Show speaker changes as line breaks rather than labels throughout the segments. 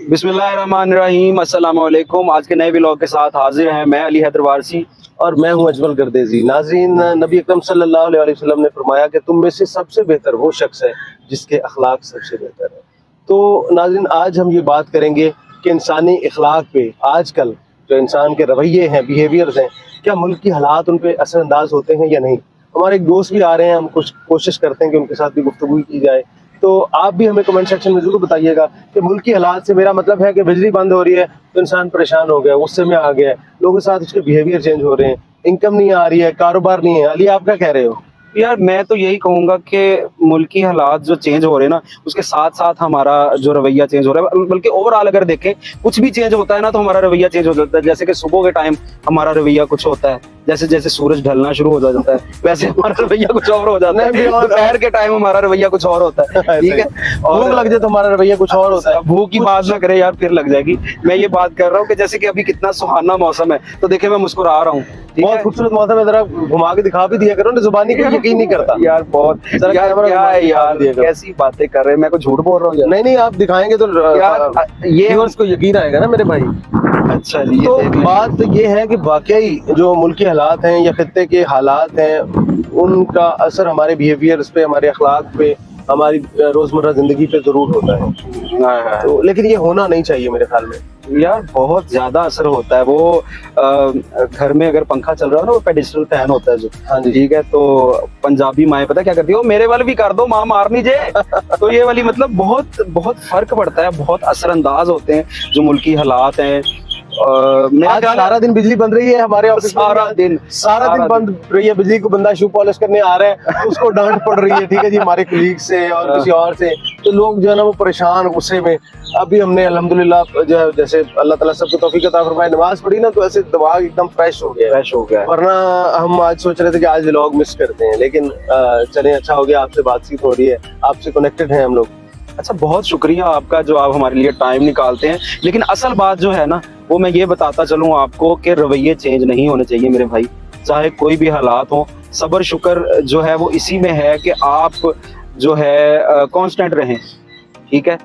बिस्मिल्लाहिर्रहमानिर्रहीम, अस्सलाम वालेकुम। आज के नए व्लॉग के साथ हाजिर हैं मैं अली हैदर वारसी
और मैं हूं अजमल गर्देजी। नाज़रीन, नबी अकरम सल्लल्लाहु अलैहि वसल्लम ने फरमाया कि तुम में से सबसे बेहतर वो शख्स है जिसके अखलाक सबसे बेहतर है। तो नाज़रीन, आज हम ये बात करेंगे कि इंसानी अखलाक पे आजकल जो इंसान के रवैये हैं, बिहेवियर्स हैं, क्या मुल्क की हालात उन पे असरअंदाज होते हैं या नहीं। हमारे एक दोस्त भी आ रहे हैं, हम कुछ कोशिश करते हैं कि उनके साथ भी गुफ्तगू की जाए। तो आप भी हमें कमेंट सेक्शन में जरूर बताइएगा कि मुल्क की हालात से मेरा मतलब है कि बिजली बंद हो रही है तो इंसान परेशान हो गया, गुस्से में आ गया है, लोगों के साथ उसके बिहेवियर चेंज हो रहे हैं, इनकम नहीं आ रही है, कारोबार नहीं है। अली, आप क्या कह रहे हो?
यार मैं तो यही कहूंगा कि मुल्की हालात जो चेंज हो रहे हैं ना, उसके साथ साथ हमारा जो रवैया चेंज हो रहा है, बल्कि ओवरऑल अगर देखें कुछ भी चेंज होता है ना तो हमारा रवैया चेंज हो जाता है। जैसे कि सुबह के टाइम हमारा रवैया कुछ होता है, जैसे जैसे सूरज ढलना शुरू हो जाता है वैसे हमारा रवैया कुछ और हो जाता है। दोपहर के टाइम हमारा रवैया कुछ और होता है, ठीक है।
और भूख लग जाए तो हमारा रवैया कुछ और होता है।
भूख की बात ना करे यार, फिर लग जाएगी। मैं ये बात कर रहा हूँ कि जैसे कि अभी कितना सुहाना मौसम है, तो देखे मैं मुस्कुरा रहा हूँ,
बहुत खूबसूरत मौसम है, जरा घुमा के दिखा भी दिया करो ना, जुबानी को यकीन नहीं करता
यार। बहुत यार, क्या है यार, कैसी बातें कर रहे हैं, मैं को झूठ बोल रहा हूँ?
नहीं नहीं, आप दिखाएंगे तो
यार ये
को यकीन आएगा ना मेरे भाई।
अच्छा जी,
तो बात ये है कि वाकई जो मुल्क के हालात हैं या खित्ते के हालात हैं, उनका असर हमारे बिहेवियर्स पे, हमारे अखलाक पे, हमारी रोजमर्रा जिंदगी पे जरूर होता है। तो लेकिन ये होना नहीं चाहिए मेरे ख्याल में।
यार बहुत ज्यादा असर होता है। वो घर में अगर पंखा चल रहा है ना, वो पेडिस्टल फैन होता है जो,
हाँ जी,
ठीक है। तो पंजाबी माए पता क्या करती है, मेरे वाले भी कर दो, माँ मार नहीं जाए। तो ये वाली मतलब बहुत बहुत फर्क पड़ता है, बहुत असरअंदाज होते हैं जो मुल्की हालात हैं।
आज सारा दिन बिजली बंद रही है हमारे ऑफिस, सारा दिन बंद रही है बिजली को। बंदा शू पॉलिश करने आ रहा है तो उसको डांट पड़ रही है, ठीक है जी, हमारे कलीग से और किसी और से। तो लोग जो है ना वो परेशान, गुस्से में। अभी हमने अल्हम्दुलिल्लाह जो है, जैसे अल्लाह ताला सबको तौफीक अता फरमाए, नमाज पढ़ी ना, तो ऐसे दिमाग एकदम फ्रेश हो गया। वरना हम आज सोच रहे थे कि आज व्लॉग मिस करते हैं, लेकिन चलें, अच्छा हो गया, आपसे बातचीत हो रही है, आपसे कनेक्टेड हैं हम लोग।
अच्छा, बहुत शुक्रिया आपका जो आप हमारे लिए टाइम निकालते हैं। लेकिन असल बात जो है ना, वो मैं ये बताता चलूँ आपको कि रवैये चेंज नहीं होने चाहिए मेरे भाई, चाहे कोई भी हालात हो। सब्र शुक्र जो है वो इसी में है कि आप जो है कांस्टेंट रहें, ठीक है,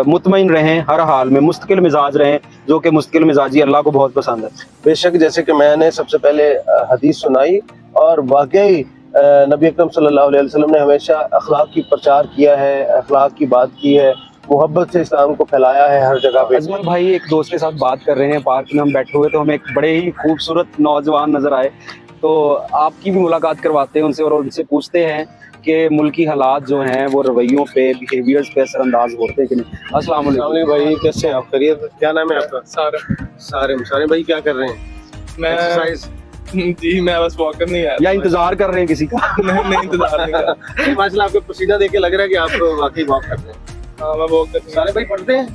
मुतमईन रहें, हर हाल में मुस्तकिल मिजाज रहें, जो कि मुस्तकिल मिजाजी अल्लाह को बहुत पसंद है।
बेशक, जैसे कि मैंने सबसे पहले हदीस सुनाई, और वाकई नबी अकरम सल्लल्लाहु अलैहि वसल्लम ने हमेशा अखलाक की प्रचार किया है, अखलाक की बात की है, मोहब्बत से इस्लाम को फैलाया है हर जगह पे।
अजमल भाई, एक दोस्त के साथ बात कर रहे हैं, पार्क में हम बैठे हुए, तो हमें एक बड़े ही खूबसूरत नौजवान नजर आए। तो आपकी भी मुलाकात करवाते हैं उनसे और उनसे पूछते हैं कि मुल्की हालात जो हैं वो रवैयों पे, बिहेवियर्स पे असरअंदाज होते हैं कि नहीं। अस्सलाम वालेकुम
भाई, कैसे हैं आप? खैरियत? क्या नाम है आपका? सारे भाई, क्या कर रहे हैं?
मैं जी, मैं बस वॉक करने आया
या इंतजार कर रहे हैं किसी का?
नहीं इंतजार नहीं कर रहा।
माशाल्लाह, आपको पसीना देख के लग रहा है कि आप वाकई वॉक कर रहे हैं।
हाँ, मैं वॉक करने।
सारे भाई पढ़ते हैं?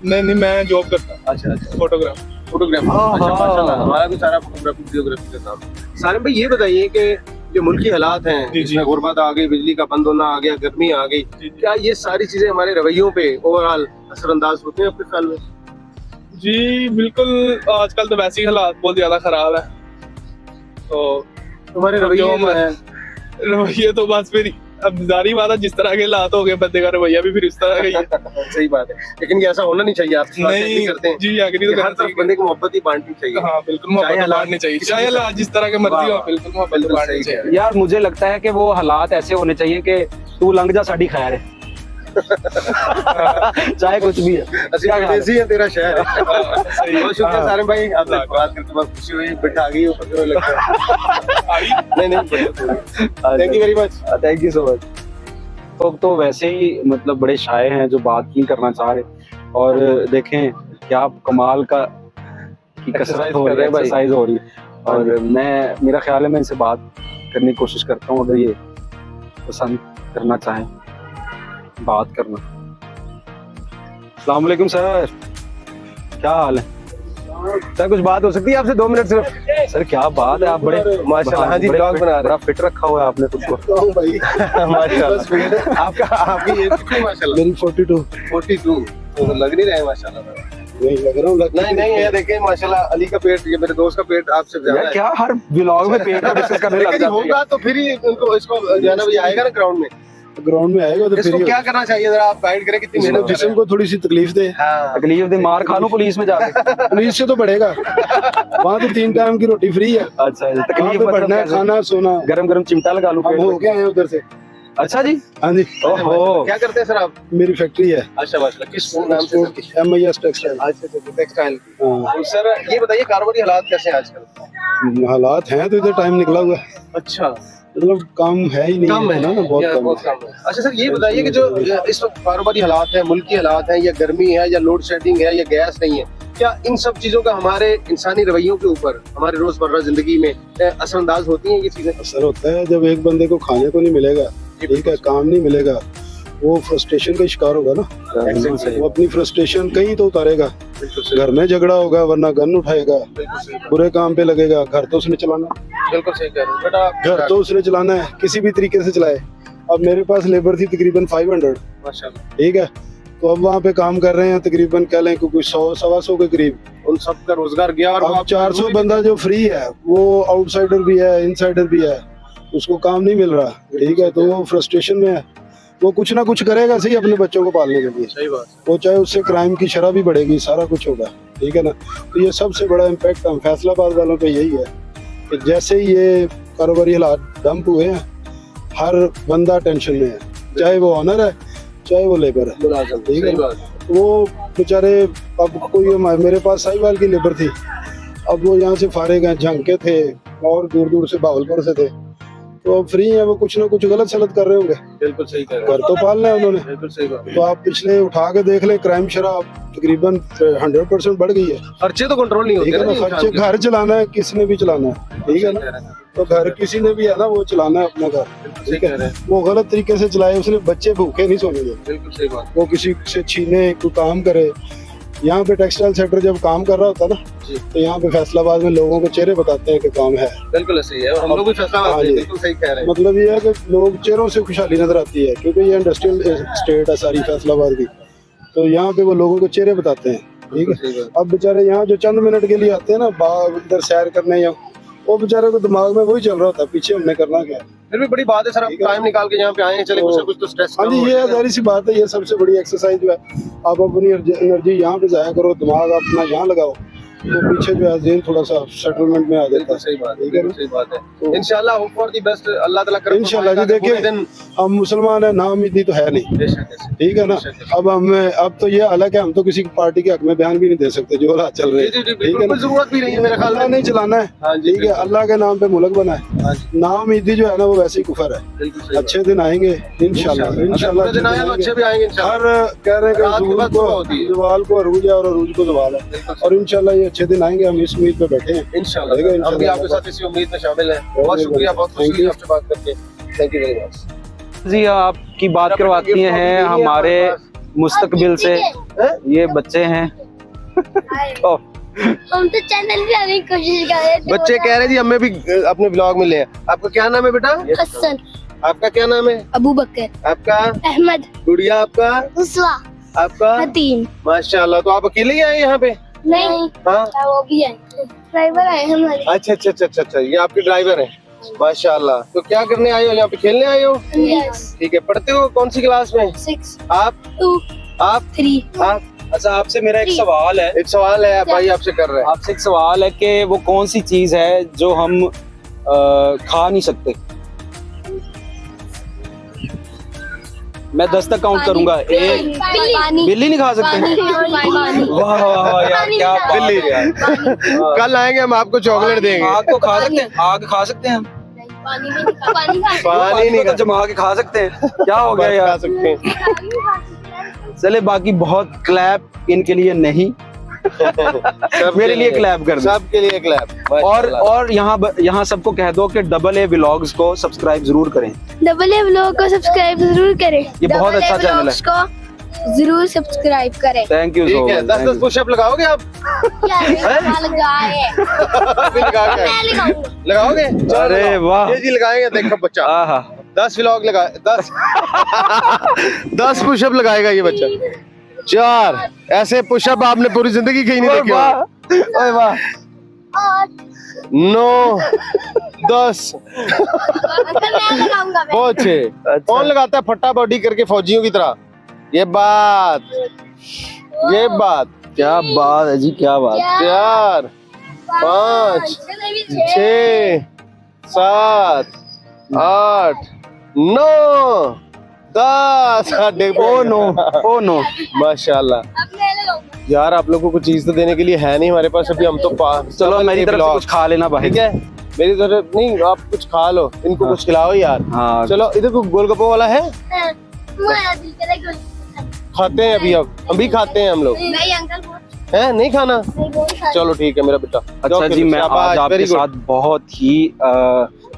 नहीं, मैं जॉब करता हूँ।
अच्छा,
फोटोग्राफ।
अच्छा, माशाल्लाह, हमारा भी सारा फोटोग्राफी वीडियोग्राफी का काम। सारे भाई, ये बताइए कि जो मुल्की हालात हैं, जिसमें गुर्बत आ गई, बिजली का बंद होना आ गया, गर्मी आ गई, क्या ये सारी चीजें हमारे रवैयों पे ओवरऑल असरअंदाज होते हैं आपके ख्याल में?
जी बिल्कुल, आजकल तो वैसे ही हालात बहुत ज्यादा खराब है। तो
तुम्हारे
रवैये तो बस फिर अब जारी बात है, जिस तरह के हालात हो गए, बंदे का रवैया भी फिर इस तरह का ही है।
सही बात है, लेकिन ये ऐसा होना नहीं चाहिए। आप
नहीं
करते हैं
जी, आगे नहीं तो
हर तरफ बंदे को मोहब्बत ही बांटनी चाहिए।
हाँ बिल्कुल, मोहब्बत बांटनी चाहिए, चाहे हालात जिस तरह के मर्जी हो, बिल्कुल मोहब्बत बांटनी चाहिए।
यार मुझे लगता है कि वो हालात ऐसे होने चाहिए कि तू लंघ जा, साड़ी खैर है। चाहे कुछ भी है,
देसी है तेरा शहर है।
बहुत
शुक्रिया सारे भाई, आपसे बात करके बहुत खुशी हुई। बैठा आ गई ऊपर की लगता है। नहीं, thank you very much.
Thank you so much. तो वैसे ही मतलब बड़े शायर हैं जो बात नहीं करना चाह रहे, और देखें क्या कमाल का की कसरत हो रही है, एक्सरसाइज हो रही है। और मेरा ख्याल है मैं इनसे बात करने की कोशिश करता हूँ, अगर ये पसंद करना चाहें बात करना। अस्सलाम वालेकुम सर, क्या हाल है सर? कुछ बात हो सकती है आपसे 2 मिनट सिर्फ? सर क्या बात है, आप बड़े माशाल्लाह, हाँ जी, ब्लॉग बना रहे हैं, बड़ा फिट रखा हुआ है आपने खुद को।
माशाल्लाह। आपकी एज कितनी? माशाल्लाह
मेरी 42।
तो लग नहीं रहे माशाल्लाह। नहीं, ये देखें माशाल्लाह, अली का पेट, ये मेरे दोस्त का पेट आपसे ज्यादा है।
क्या हर व्लॉग में पेट का डिस्कस करने लग जाते हैं?
होगा तो फिर ही उनको इसको जो है ना, आएगा ना ग्राउंड में,
ग्राउंड में आएगा तो
इसको
फिर
क्या करना चाहिए, जरा आप गाइड करें, कितनी मेहनत
जिस्म
करें?
को थोड़ी सी तकलीफ दे।
हाँ,
तकलीफ दे, मार खा लूं पुलिस में जाके।
पुलिस से तो बढ़ेगा, वहाँ तो 3 टाइम की रोटी फ्री है,
अच्छा
वहाँ
तकलीफ
पे बढ़ना है, खाना सोना।
गरम गरम चिमटा लगा लूं
हम
पेट
हो
में।
गए हैं उधर से।
अच्छा जी,
हाँ जी,
ओहो,
क्या करते हैं सर आप?
मेरी फैक्ट्री है
अच्छा माशाल्लाह, किस नाम से?
MIS textile.
अच्छा, टेक्सटाइल।
हाँ,
तो सर ये बताइए, कारोबारी हालात कैसे हैं आजकल?
हालात हैं तो इधर टाइम निकला हुआ है,
अच्छा,
मतलब काम है ही नहीं,
कम है
ना बहुत
या
कम
बहुत
है।
कम है। अच्छा सर ये बताइए कि जो इस वक्त कारोबारी हालात है, मुल्की हालात है, या गर्मी है, या लोड शेडिंग है, या गैस नहीं है, क्या इन सब चीजों का हमारे इंसानी रवैयों के ऊपर, हमारे रोजमर्रा जिंदगी में असरअंदाज होती हैं ये चीजें?
असर होता है जब एक बंदे को खाने को नहीं मिलेगा, ठीक है, काम नहीं मिलेगा, वो फ्रस्ट्रेशन का शिकार होगा ना।
बिल्कुल सही।
वो अपनी फ्रस्ट्रेशन कहीं तो उतारेगा,
बिल्कुल सही,
घर में झगड़ा होगा वरना गन उठाएगा,
बिल्कुल सही,
बुरे काम पे लगेगा। घर तो उसने चलाना है,
बिल्कुल सही कह रहे हैं बेटा।
घर तो उसने चलाना है, किसी भी तरीके से चलाए। अब मेरे पास लेबर थी तकरीबन 500,
माशाल्लाह,
ठीक है, तो अब वहाँ पे काम कर रहे हैं तकरीबन कह लें कि कुछ 100-125 के करीब।
उन सब का रोजगार गया और
अब 400 बंदा जो फ्री है वो आउटसाइडर भी है, इनसाइडर भी है, उसको काम नहीं मिल रहा, ठीक है, तो वो फ्रस्ट्रेशन में है। वो कुछ ना कुछ करेगा सही अपने बच्चों को पालने के लिए,
सही बात,
वो चाहे उससे क्राइम की शरह भी बढ़ेगी, सारा कुछ होगा, ठीक है ना। तो ये सबसे बड़ा इम्पैक्ट हम फैसलाबाद वालों पे यही है कि जैसे ही ये कारोबारी हालात डंप हुए हैं, हर बंदा टेंशन में है, चाहे वो ऑनर है चाहे वो लेबर है,
मुलाजम,
ठीक है
सही
ना।
बात,
वो बेचारे, अब कोई मेरे पास साहिवाल की लेबर थी, अब वो यहाँ से फारिग हैं, झंके थे और दूर दूर से बहावलपुर से थे, तो अब फ्री है, वो कुछ ना कुछ गलत सलत कर रहे होंगे,
बिल्कुल सही कह रहे
घर तो पालना है उन्होंने।
हैं, बिल्कुल सही बात।
तो आप पिछले उठा के देख ले, क्राइम शरह तकरीबन 100% बढ़ गई है,
खर्चे तो कंट्रोल नहीं
ठीक
होते
है ना।
ना
खर्चे घर चलाना है, किसने भी चलाना है, ठीक है ना, तो घर किसी ने भी है ना, वो चलाना है अपना घर,
सही कह रहे हैं,
वो गलत तरीके से चलाए, उसने बच्चे भूखे नहीं सोने दें,
बिल्कुल सही बात,
वो किसी से छीने, कोई काम करे। यहाँ पे टेक्सटाइल सेक्टर जब काम कर रहा होता ना,
जी,
तो यहाँ पे फैसलाबाद में लोगों को चेहरे बताते हैं कि काम है,
बिल्कुल सही है, और हम लोग भी फैसला
हाँ
करते हैं,
जी।
बिल्कुल सही कह रहे हैं,
मतलब ये है कि लोग चेहरों से खुशहाली नजर आती है, क्योंकि ये इंडस्ट्रियल स्टेट है सारी फैसलाबाद की, तो यहाँ पे वो लोगों को चेहरे बताते हैं, ठीक है।
सही बात,
अब बेचारे यहाँ जो चंद मिनट के लिए आते हैं ना बाहर इधर सैर करने, या वो बेचारे को दिमाग में वही चल रहा होता है, पीछे हमने करना क्या है।
फिर भी बड़ी बात है सर, आप
ठीक है।
टाइम निकाल के यहाँ पे आए हैं, चले कुछ ना कुछ तो स्ट्रेस
हाँ जी, ये जाहिर सी बात है, ये सबसे बड़ी एक्सरसाइज जो है, आप अपनी एनर्जी यहाँ पे जाया करो, दिमाग अपना यहाँ लगाओ, तो पीछे जो है ज़हन थोड़ा सा सेटलमेंट में आ जाता
बिल्कुल
है,
सही बात है,
ठीक है ना।
बिल्कुल सही बात है।
तो
इंशाल्लाह होप फॉर द बेस्ट, अल्लाह ताला करे।
इंशाल्लाह जी, देखिए
दिन
हम मुसलमान है, नाम इतनी तो है नहीं,
बेशक
ठीक है ना। अब तो ये हालांकि हम तो किसी पार्टी के हक में बयान भी नहीं दे सकते जो हालात चल रहे
जी
हैं,
जी,
ठीक है
बिल्कुल
ना।
जरूरत भी नहीं है मेरे ख्याल
अल्लाह
में।
नहीं चलाना
हाँ
है,
जी,
ठीक है, अल्लाह के नाम पे मुल्क बना है,
हाँ जी,
नाम ईदी जो है ना वो वैसे ही कुफर है।
बिल्कुल सही बात।
अच्छे दिन आएंगे इंशाल्लाह, इंशाल्लाह
दिन आए तो अच्छे भी आएंगे इंशाल्लाह।
हर कह रहे हैं
रात
कि
के बाद
ज़ुहूर
सुबह होती है।
को जवाल को अरूज है और अरूज को जवाल है, और इंशाल्लाह ये अच्छे दिन आएंगे, हम इस उम्मीद पे बैठे हैं।
इंशाल्लाह
ठीक है,
हम भी
इंशाल्लाह।
आपके साथ इसी उम्मीद में शामिल हैं। बहुत शुक्रिया, बहुत खुशी
Thank
हुई
you.
आपसे बात करके। Thank you very much.
जी आपकी बात करवाती हैं हमारे मुस्तकबिल से, ये बच्चे हैं। ओ,
हम तो चैनल भी आने की कोशिश कर रहे थे।
बच्चे कह रहे जी हमें भी अपने ब्लॉग में ले आए। आपका क्या नाम है बेटा?
हसन,
आपका क्या नाम है?
अबू बकर,
आपका?
अहमद,
गुड़िया आपका?
उसवा,
आपका?
हतीम।
माशाल्लाह, तो आप अकेले ही आए यहाँ पे?
नहीं,
हाँ,
वो भी है, ड्राइवर है हमारे।
अच्छा अच्छा अच्छा अच्छा, ये आपके ड्राइवर हैं। माशाल्लाह, तो क्या करने आए हो यहाँ पे? खेलने आए हो?
यस,
ठीक है, पढ़ते हो कौन सी क्लास में?
6,
आप?
2,
आप?
3।
आप?
अच्छा आपसे मेरा एक सवाल है,
एक सवाल है भाई आपसे कर रहे हैं।
आपसे एक सवाल है कि वो कौन सी चीज है जो हम खा नहीं सकते? मैं 10 तक काउंट करूंगा। एक,
पानी,
बिल्ली नहीं खा सकते?
पानी,
वाह वाह वाह यार, क्या बात
बिल्ली।
है यार।
कल आएंगे हम आपको चॉकलेट देंगे।
आग को खा सकते हैं? आग खा सकते हैं हम?
पानी भी नहीं, पानी
पानी नहीं
को तो जमा के खा सकते हैं। क्या हो गया
खा
यार?
सकते हैं।
चले बाकी बहुत क्लैप इनके लिए नहीं, मेरे लिए क्लैप कर दो।
सबके लिए क्लैप।
और यहाँ सबको कह दो कि AA व्लॉग्स को सब्सक्राइब जरूर करें।
डबल ए व्लॉग को सब्सक्राइब जरूर करें।
ये बहुत अच्छा चैनल है।
व्लॉग्स को जरूर सब्सक्राइब करें।
थैंक यू सो
ठीक है, 10-10
मच।
पुशअप लगाओगे आप?
लगाए,
अभी लगा के
मैं लगाऊंगा।
लगाओगे? चलो
अरे
लगाओ।
वाह।
ये जी लगाएंगे, देखो बच्चा
आहा
10 व्लॉग लगा 10 10 पुशअप लगाएगा ये बच्चा। 4 ऐसे पुशअप आपने पूरी जिंदगी कहीं नहीं देखे होंगे।
ओए वाह,
8
9 10
अंकल मैं लगाऊंगा मैं।
बहुत छे। कौन लगाता है फट्टा बॉडी करके फौजियों की तरह? ये बात
क्या बात है जी, क्या बात।
4 5 6 7 8 9 10
ओ नो, ओ नो।
माशाल्लाह
अब मैं लगाऊंगा।
यार, आप लोगों को चीज तो देने के लिए है नहीं हमारे पास अभी, हम तो
चलो मेरी तरफ से कुछ खा लेना भाई।
ठीक है, मेरी तरफ नहीं, आप कुछ खा लो, इनको कुछ खिलाओ यार।
हाँ।
चलो, इधर को गोलगप्पे वाला है,
मेरा दिल करे गुल।
खाते हैं अभी, अब हम भी खाते हैं हम लोग।
नहीं अंकल बहुत
है नहीं खाना?
नहीं बहुत सारे।
चलो ठीक है मेरा बेटा।
अच्छा जी, मैं आज आपके साथ बहुत ही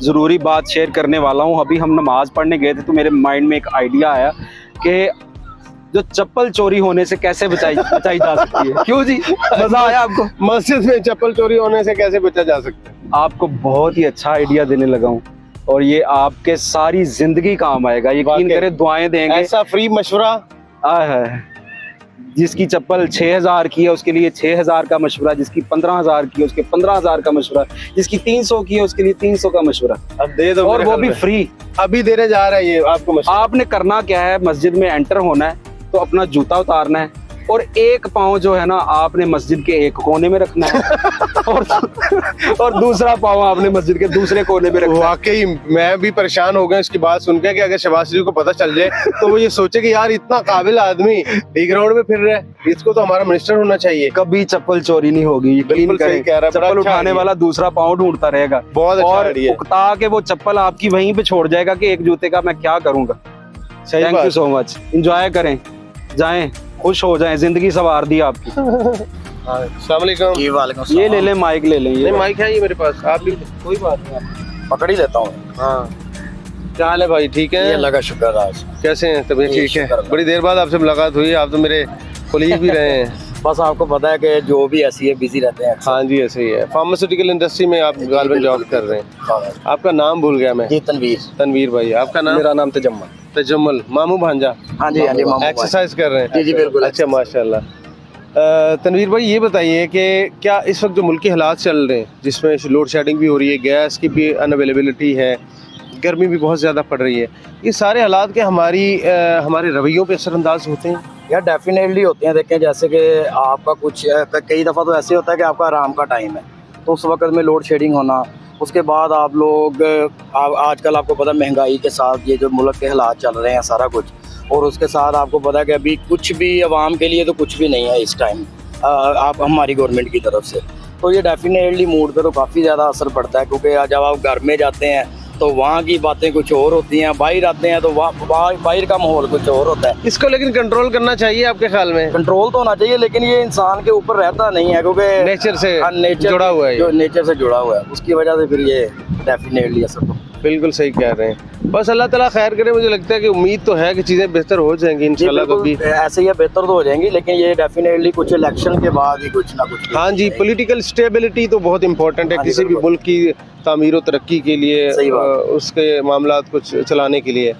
जरूरी बात शेयर करने वाला हूँ। अभी हम नमाज पढ़ने गए थे तो मेरे माइंड में एक आइडिया आया कि जो चप्पल चोरी होने से कैसे बचाई जा सकती है। क्यों जी, मजा आया आपको?
मस्जिद में चप्पल चोरी होने से कैसे बचा जा सकता है?
आपको बहुत ही अच्छा आइडिया देने लगा हूँ और ये आपके सारी जिंदगी काम आएगा, यकीन
वाकई।
करें, दुआएं देंगे।
ऐसा फ्री मशवरा।
है जिसकी चप्पल 6000 की है उसके लिए 6000 का मशवरा, जिसकी 15000 की है उसके 15000 का मशवरा, जिसकी 300 की है उसके लिए 300 का मशवरा,
अब दे दो
और
मेरे
वो
घर
भी
में।
फ्री।
अभी देने जा रहा है ये आपको मशवरा।
आपने करना क्या है, मस्जिद में एंटर होना है तो अपना जूता उतारना है और एक पाँव जो है ना आपने मस्जिद के एक कोने में रखना है और दूसरा पाँव आपने मस्जिद के दूसरे कोने में रखना है।
वाकई मैं भी परेशान हो गया इसकी बात सुनकर कि अगर शहबाज जी को पता चल जाए तो वो ये सोचे कि यार इतना काबिल आदमी डी ग्राउंड में फिर रहा है, इसको तो हमारा मिनिस्टर होना चाहिए।
कभी चप्पल चोरी नहीं होगी, यकीन
बिल्कुल सही
करें।
कह रहा है, बड़ा
चप्पल
अच्छा
उठाने
idea।
वाला दूसरा पाँव ढूंढता रहेगा
बहुत अच्छा
और
idea है।
उकता के वो चप्पल आपकी वहीं पे छोड़ जाएगा कि एक जूते का मैं क्या करूंगा।
सही
थैंक यू
बात।
सो मच, एंजॉय करें, जाएं, खुश हो जाएं, जिंदगी संवार दी आपकी।
अस्सलाम वालेकुम।
ये ले लें, माइक ले लें,
नहीं
ये
माइक है ये मेरे पास, आप भी
कोई बात नहीं।
पकड़ ही लेता हूँ।
हाँ, क्या हाल है भाई? ठीक
ये
है,
अल्लाह का शुक्र है आज।
कैसे हैं? तबीयत
जी,
ठीक है?
शुक्र अल्लाह।
बड़ी देर बाद आपसे मुलाकात हुई, आप तो मेरे कोलीग भी रहे हैं।
बस आपको पता है कि जो भी ऐसी है बिजी रहते हैं।
हाँ जी, ऐसे ही है। फार्मास्यूटिकल इंडस्ट्री में आप गालिबन जॉब कर रहे हैं।
हाँ।
आपका नाम भूल गया मैं।
जी तनवीर।
तनवीर भाई, आपका नाम?
मेरा नाम तजम्मल।
तजम्मल, मामू भांजा।
हाँ जी, हाँ जी, मामू भाई।
एक्सरसाइज कर रहे हैं?
जी जी बिल्कुल।
अच्छा, माशाल्लाह। तनवीर भाई, ये बताइए कि क्या इस वक्त जो मुल्की हालात चल रहे हैं जिसमें लोड शेडिंग भी हो रही है, गैस की भी अनअवेलेबिलिटी है, गर्मी भी बहुत ज़्यादा पड़ रही है, ये सारे हालात के हमारे रवैयों पे असरअंदाज होते हैं?
यार डेफिनेटली होते हैं। देखें जैसे कि आपका कुछ कई दफ़ा तो ऐसे होता है कि आपका आराम का टाइम है तो उस वक्त में लोड शेडिंग होना, उसके बाद आप लोग आजकल आपको पता है महंगाई के साथ ये जो मुल्क के हालात चल रहे हैं सारा कुछ, और उसके साथ आपको पता है कि अभी कुछ भी आवाम के लिए तो कुछ भी नहीं है इस टाइम आप हमारी गवर्नमेंट की तरफ से। तो ये डेफिनेटली मूड पे तो काफ़ी ज़्यादा असर पड़ता है, क्योंकि जब आप घर में जाते हैं तो वहाँ की बातें कुछ और होती हैं, बाहर आते हैं तो बाहर का माहौल कुछ और होता है।
इसको लेकिन कंट्रोल करना चाहिए आपके ख्याल में?
कंट्रोल तो होना चाहिए, लेकिन ये इंसान के ऊपर रहता नहीं है, क्योंकि
नेचर से
नेचर
जुड़ा हुआ है,
जो नेचर से जुड़ा हुआ है उसकी वजह से फिर ये डेफिनेटली असर तो।
बिल्कुल सही कह रहे हैं। बस अल्लाह ताला खैर करे, मुझे लगता है कि उम्मीद तो है कि चीज़ें बेहतर हो जाएंगी इंशाल्लाह।
बिल्कुल,
कभी
ऐसे ही बेहतर तो हो जाएंगी, लेकिन ये डेफिनेटली कुछ इलेक्शन के बाद ही कुछ ना कुछ।
हाँ जी, पॉलिटिकल स्टेबिलिटी तो बहुत इंपॉर्टेंट है
हाँ जी,
किसी भी
बिल्कुल।
मुल्क की तामीर और तरक्की के लिए,
सही बात।
उसके मामलात कुछ चलाने के लिए।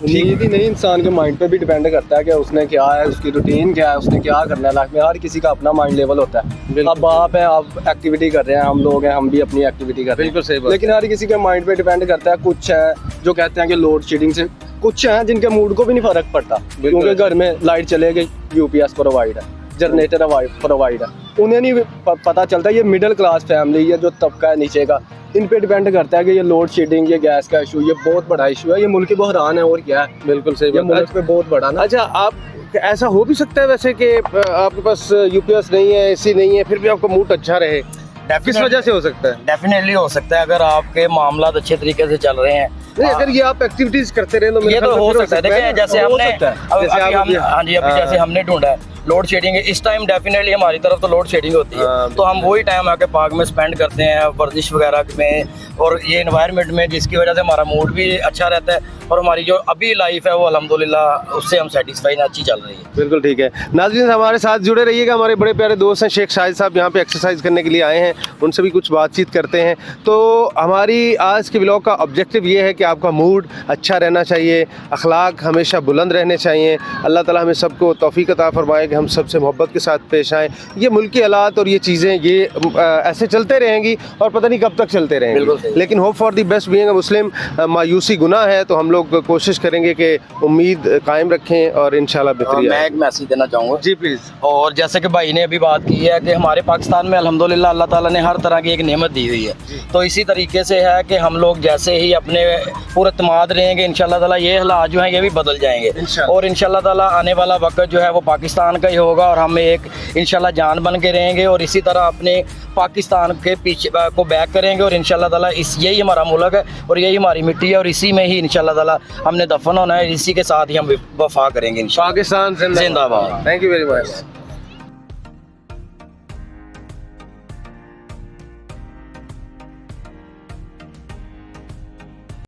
उम्मीद ही नहीं, इंसान के माइंड पे भी डिपेंड करता है कि उसने क्या है, उसकी रूटीन क्या है, उसने क्या करना है लाइफ में। हर किसी का अपना माइंड लेवल होता है। अब आप हैं, आप एक्टिविटी कर रहे हैं, हम लोग हैं, हम भी अपनी एक्टिविटी कर रहे हैं।
बिल्कुल सही बात।
लेकिन हर किसी के माइंड पे डिपेंड करता है। कुछ है जो कहते हैं कि लोड शेडिंग से, कुछ हैं जिनके मूड को भी नहीं फर्क पड़ता, क्योंकि घर में लाइट चले गई, यूपीएस प्रोवाइड है, जनरेटर प्रोवाइड है, उन्हें नहीं पता चलता। ये मिडिल क्लास फैमिली, ये जो तबका है नीचे का, इन पे डिपेंड करता है कि ये लोड शेडिंग, ये गैस का इशू, ये बहुत बड़ा इशू है, ये मुल्क की बहरान है और क्या है।
बिल्कुल सही
ये
बात।
मुल्क पे बहुत बड़ा ना।
अच्छा, आप ऐसा हो भी सकता है वैसे कि आपके पास यूपीएस नहीं है, एसी नहीं है, फिर भी आपका मूड अच्छा रहे, किस वजह से हो सकता है?
डेफिनेटली हो सकता है अगर आपके मामला अच्छे तरीके से चल रहे हैं।
नहीं, अगर ये आप एक्टिविटीज करते रहे तो मेरे
ये तो
ख्याल से
हो
फिर
सकता है। देखिए जैसे
हो
हमने
सकता है।
अभी
जैसे आप
हम हाँ जी अभी जैसे हमने ढूंढा है लोड शेडिंग है इस टाइम, डेफिनेटली हमारी तरफ तो लोड शेडिंग होती है,
हाँ,
तो हम वही टाइम आके पार्क में स्पेंड करते हैं, वर्जिश वगैरह में और ये एनवायरनमेंट में, जिसकी वजह से हमारा मूड भी अच्छा रहता है और हमारी जो अभी लाइफ है वो अल्हम्दुलिल्लाह उससे हम सेटिस्फाई अच्छी चल रही है।
बिल्कुल ठीक है। नाज़रीन, हमारे साथ जुड़े रहिएगा। हमारे बड़े प्यारे दोस्त हैं शेख शाहिद साहब, यहाँ पे एक्सरसाइज करने के लिए आए हैं, उनसे भी कुछ बातचीत करते हैं। तो हमारी आज के व्लॉग का ऑब्जेक्टिव ये है कि आपका मूड अच्छा रहना चाहिए, अखलाक हमेशा बुलंद रहने चाहिए। अल्लाह ताला हमें सबको तौफीक अता फरमाए कि हम सबसे मोहब्बत के साथ पेश आएँ। ये मुल्की हालात और ये चीज़ें ये ऐसे चलते रहेंगी और पता नहीं कब तक चलते रहेंगे, लेकिन hope for the best being a Muslim, मायूसी गुनाह है, तो हम लोग कोशिश करेंगे कि उम्मीद कायम रखें और इंशाल्लाह बेहतरी
मैं
आए।
एक मैसेज देना चाहूँगा
जी प्लीज़।
और जैसे कि भाई ने अभी बात की है कि हमारे पाकिस्तान में अल्हम्दुलिल्लाह अल्लाह ताला ने हर तरह की एक नेमत दी हुई है, तो इसी तरीके से है कि हम लोग जैसे ही अपने पूरे तमाद रहेंगे इंशाल्लाह ताला ये हालात जो हैं ये भी बदल जाएंगे और इंशाल्लाह ताला आने वाला वक्त जो है वो पाकिस्तान का ही होगा और हम एक इंशाल्लाह जान बन के रहेंगे और इसी तरह अपने पाकिस्तान के पीछे को बैक करेंगे और इंशाल्लाह ताला यही हमारा मुल्क है और यही हमारी मिट्टी है और इसी में ही इंशाल्लाह ताला हमने दफन होना है, इसी के साथ ही हम वफा करेंगे इंशाल्लाह।
पाकिस्तान
जिंदाबाद।
Thank you very much.